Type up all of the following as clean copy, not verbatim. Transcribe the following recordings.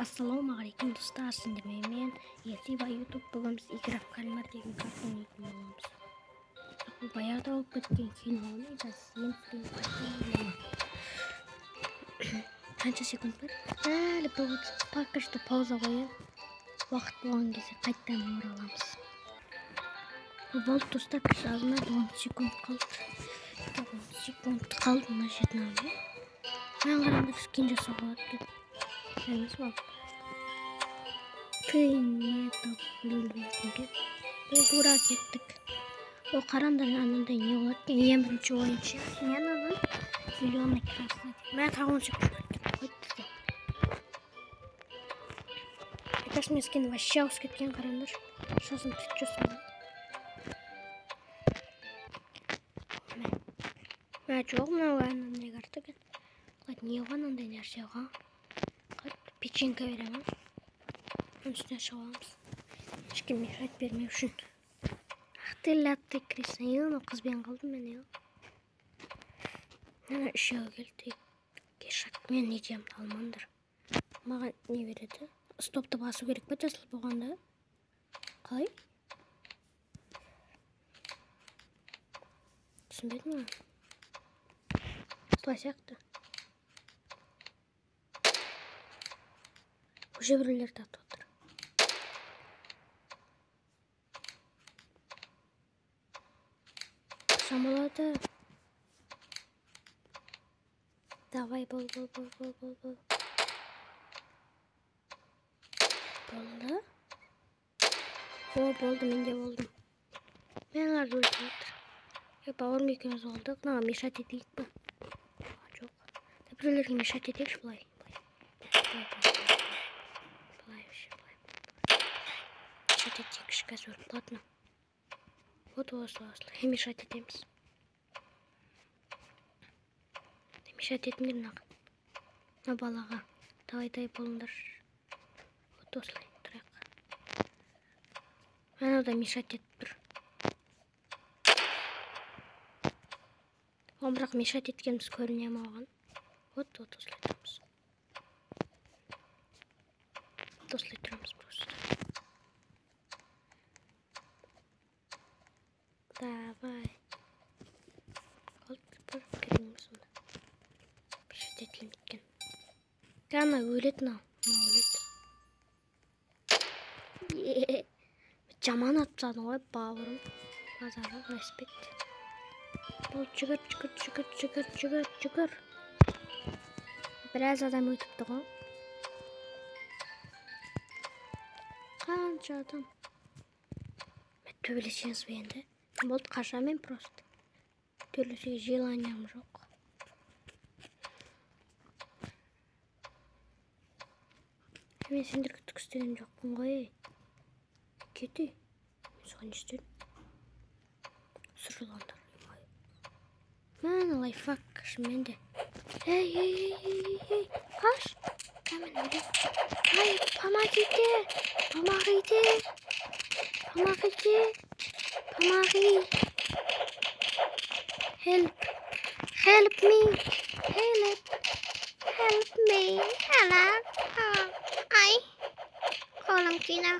Ассалаумағалейкум достар, сендермен мен Есиба YouTube бүгінбіз играп кальмар деген картаны ойнайтын боламыз. Бұл баяғыда болып кеткен кейін болмайды, қанша секунд бар? Әлі пока что пауза қояйын. Уақыт болған кезде қайтадан ораламыз. Болды достар, азына 10 секунд қалды. 10 секунд қалды мына жерден алып. Мен қараңдар скин жасауға болады деп. Емес бол. Ты не топлюлюлюге. Бұл тура кеттік. Ол қараңдар анандай не болады екен. Ең бірінші ойыншы. Мен анан миллионна красный. Мен тағы 10 секунд қойды. Айташ мен скин вообще ауыз кеткен қараңдар. Сосын түт жасым. Жоқ, мынау анандай карта екен. Не оған андай нәрсе оған? Печенька беремін. Оның үстіне шығамыз. Ешкім мешать бермеу үшін. Ақтелатты кресін. Ең қызбен қалдым мен. Мына үшеуі келді. Кешак мен не деймін алмаңдар. Маған не береді? Стопты басу керек па жасыл болғанда? Қалай? Түсінбедім ма? Солай сияқты. Уже біреулер татып отыр. Самолады. Давай, бол. Болды? О, болды, мен де болдым. Мен арды өлтіп отыр. Бауырым екеуміз болдық. Мынаған мешать етейік па? Жоқ. Біреулерге мешать етейікші былай. Мешать етейікші қазір. Ладно. Вот осылай. Мешать етеміз. Мешать етіңдер мынаған. Мына балаға. Давай болыңдар. Вот осылай. Тұрайық. Анада мешать етіп тұр. Оған бірақ мешать еткеніміз көріне ма оған? Вот осылай тұрамыз. Осылай тұрамыз просто. Давай. Қалды бір кереміз онда. Мешать етілім еткен. Ғана өлетін ау. Өлет. Жаман атпадың ғой бауырым. Базары, респект. Бұл жүгір. Біраз адам өтіпті ғой. Қанша адам. Төбелесеңіз бе енді? Болды қашамен просто. Төбелесеге желаниям жоқ. Мен сендерге түк істеген жоқпын ғой. Кете. Соған не істедім? Сұрылғандар. Мәні лайфхак шыменде. Эй. Қаш. Кәмен өлем. Ай, помогите. Help me. Ай. Қолым қина.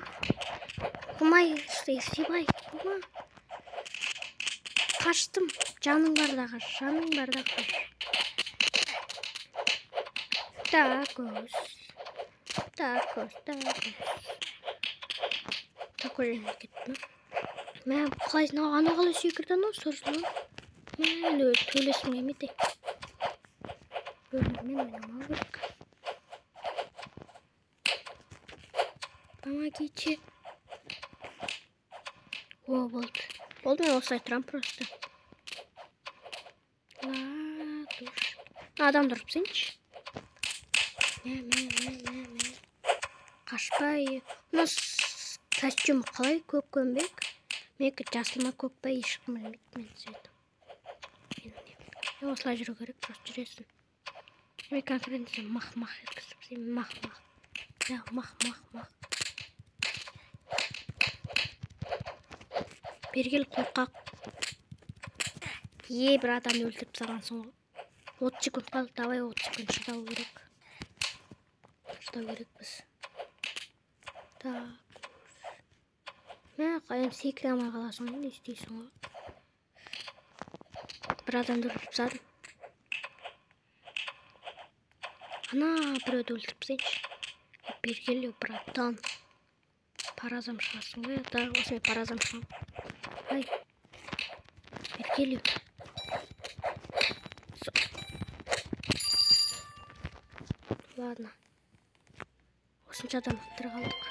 Құмай, Есибай, құма. Қаштым. Жаның барда қаш. Такос. Такой жеріне кеттім. Мен қалайсын ана қалай секірді ана сұрсын. Мен төлесім емеді. Мен амал керек. Помогите. О, болды. Болды, мен осылай тұрам просто. Адам тұрыпсыншы. Қашпай. Мұна костюм қалай көк көмбек? Менікі жасылма көк бай ешкім білмейді. Мен сөйтім. Осылай жүру керек, просто жүресің. Мен конференция мах еткізіп сеймін. Мах. Бергел қорқақ. Бір адамды өлтіріп сағансың ғой. 30 секунд қалды. Давай 30 секунд шыдау керек біз. Так. Мә, қайым секіре алмай қаласың, не істейсің ғой? Бір адамды өлтіріп тастадым. Ана, біреуді өлтіріп тастайыншы. Бергелі, братан. Паразам шығасың ғой, да, осымен паразам шығам. Ай. Бергелі. Ладно. Осынша адам тірі қалдық.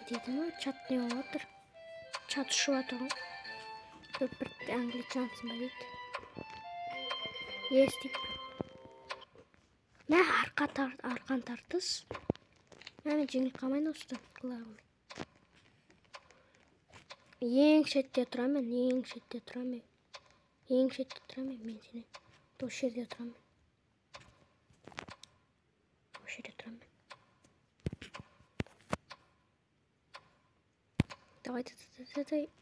Дейді ма? Чат не отыр? Чат ұшып жатыр ғой. Бір англичансың ба дейді. Ес дейді. Мә, арқан тартыс. Мә, мен жеңіл қалмайын осыдан құлағымын. Ең шетте тұрамын, ең шетте тұрамын. Ең шетте тұрамын, мен сенен. Осы жерде тұрамын. Осы жерде тұрамын. Давай,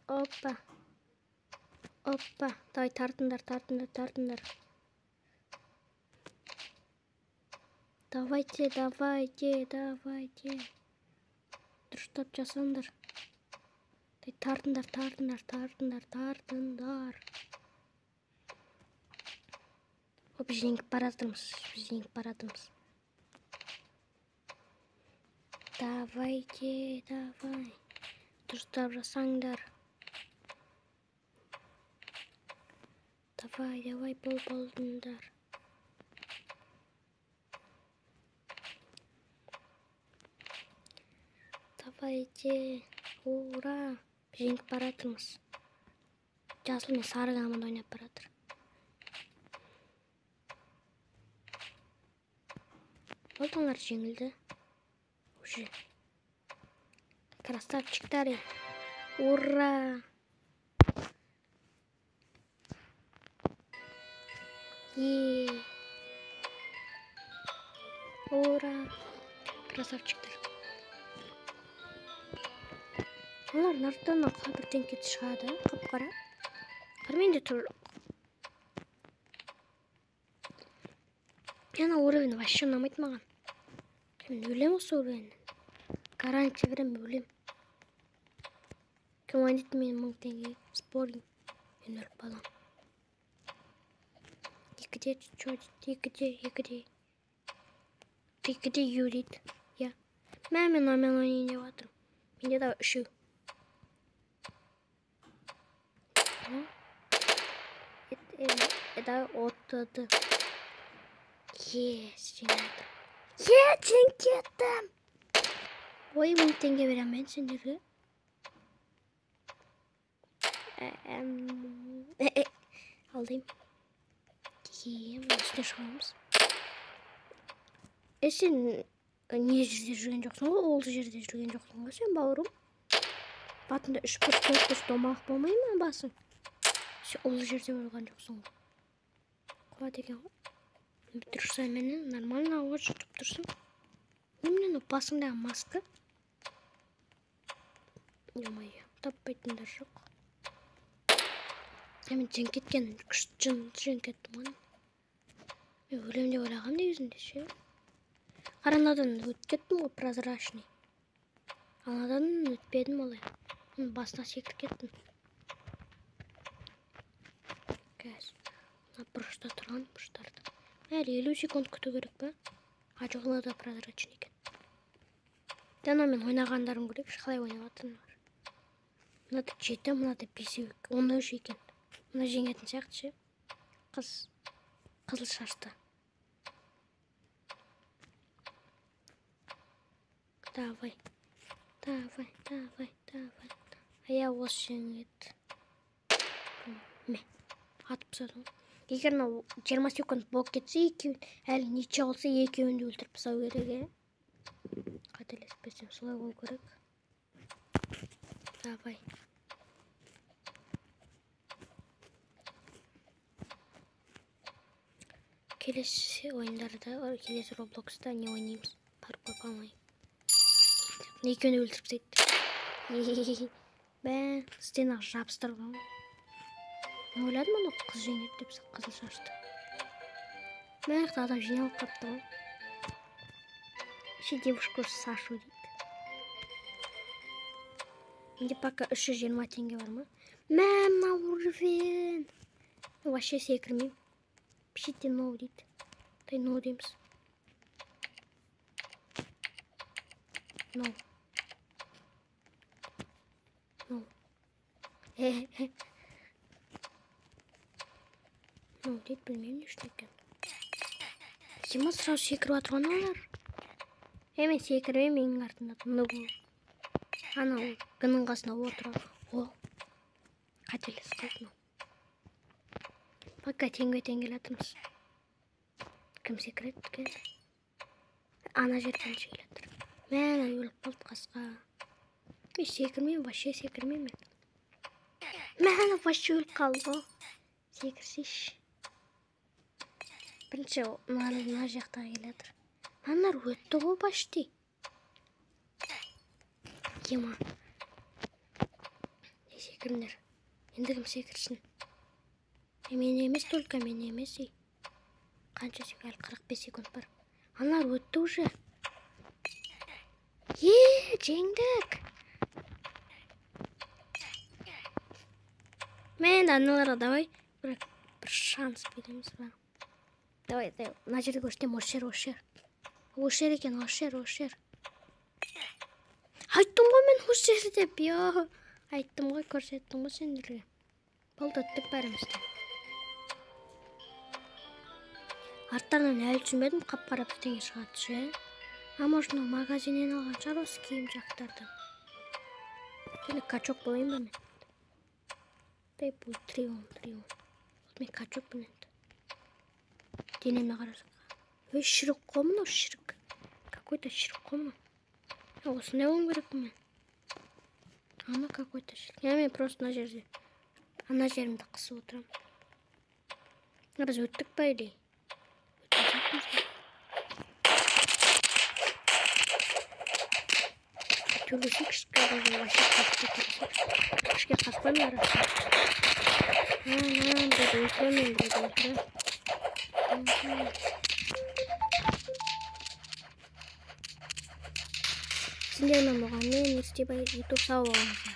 опа. Опа, давай, тартындар. Давайте. Дұрыстап жасаңдар. Тартындар. Біз жеңіп баратырмыз. Давайте. Дұрыстап жасаңдар. Давай, болдыңдар. Давайте. Ура! Жеңіп баратырмыз. Жасыл мен сары команда ойнап баратыр. Болдыңдар, жеңілді. Уже. Красавчиктары. Ура! Ура! Красавчиктар. Олар нарттан қабірден кетіп шығады, қап-қара. Қармен де тұр. Яна уровень вообще ұнамайды маған. Мен өлем осы уровеньнен. Гарантия берем, өлем. Кім ойнайды мен 1000 теңге спорим. Мен өліп балам. Екіде юрит. Я. Мен ойнайын деп жатырмын. Менде да 3. Это оттады. Жеңдім. Жеңдім. Ой, 1000 теңге берем мен сендерге. Алдайым. Үстіне шығамыз. Сен не жерде жүрген жоқсың ғой? Ол жерде жүрген жоқсың ғой сен, бауырым. Батында 3-4 домақ болмай ма басың? Сен ол жерде болған жоқсың ғой. Қуат екен ғой. Тұрса мені нормально ауға жұтып тұрсын. Немнен басыңдағы маска? Емайы, таппайтындар жоқ. Мен жен кеткен, жен кеттім ғана. Мен өлем деп ойлағам негізінде ше. Қаранадан өтіп кеттім ғой, прозрачный. Анадан өтпедім олай. Басына секіріп кеттім. Кәз. Бұрышта тұрған бұрыштарды. Әлі 50 секунд күту керек па? Жоғына да прозрачный екен. Дана мен ойнағандарым көрейікші, қалай ойнаватырмын. Мынады 7, мынады 5, 13 екен. Мына жеңетін сияқты ше. Қызыл шашты. Давай. Ая осы жеңет. Атып садым. Егер 20 секунд болып кетсе, әлі нече олса екеуінде өлтіріп сау керек. Қателеспесем, солай ол керек. Давай. Келесі ойындарда, келесі Роблокста не ойнаймыз? Паркур қалмай. Екеуінде өлтіріп сайды. Бән, стенақ жабыстырған. Не ойладым оны қыз жеңет деп қызыл шашты. Мәрті адам жинауып қапты ғой. Еще девушку Сашу дейді. Менде пока 320 теңге бар ма? Мама урвен. Вообще секірмеймін. Пишите ноу дейді. Тай ноу дейміз. Ноу. Ноу. Ноу дейді, білмеймін не үшін екен. Кема сразу секіріп атырған олар. Мен секірмеймін, менің артында ноу. Анау гының қасына отырған. О, қателес қалдым. Пока теңге-тең келатырмыз. Кім секіреді екен? Ана жерден келатыр. Мен өліп қалды қасқа. Мен секірмеймін, вообще секірмеймін. Мен вообще өліп қалды. Секірсейші. Бірінші мына жақтағы келатыр. Манар өтті ғой почти. Кема. Секіріңдер. Енді кім секірсін? Мен емес, только мен емес. Қанша секунд? 45 секунд бар. Анар өтті уже. Жеңдік. Мен аналарға давай бір шанс береміз бар. Давай, мына жерде көрсетем, осы жер екен, осы жер. Айттым ғой мен осы жер деп, айттым ғой, көрсеттім ғой сендерге. Болды, өттік бәрімізді. Арттарынан әлі түсінбедім, қап-қара бірдеңе шығады ше. Можно магазиннен алған шығар осы киім жақтарды. Және качок болайын ба мен? Дай бұл трион. Мен качок бұл енді. Денеме қарасың. Шірік қой мынау, шірік. Какой-то шірік қой мынау. Осындай болуым керек мен. Ана какой-то шірік. Мен просто ана жерімді қысып отырамын. Біз өттік па или? Төлесек ішкәді вообще қасып кетірсек. Ішке қаспайым арасы. Бұды өтірем. Сендермен болған мен істеп YouTube сау болғанмын.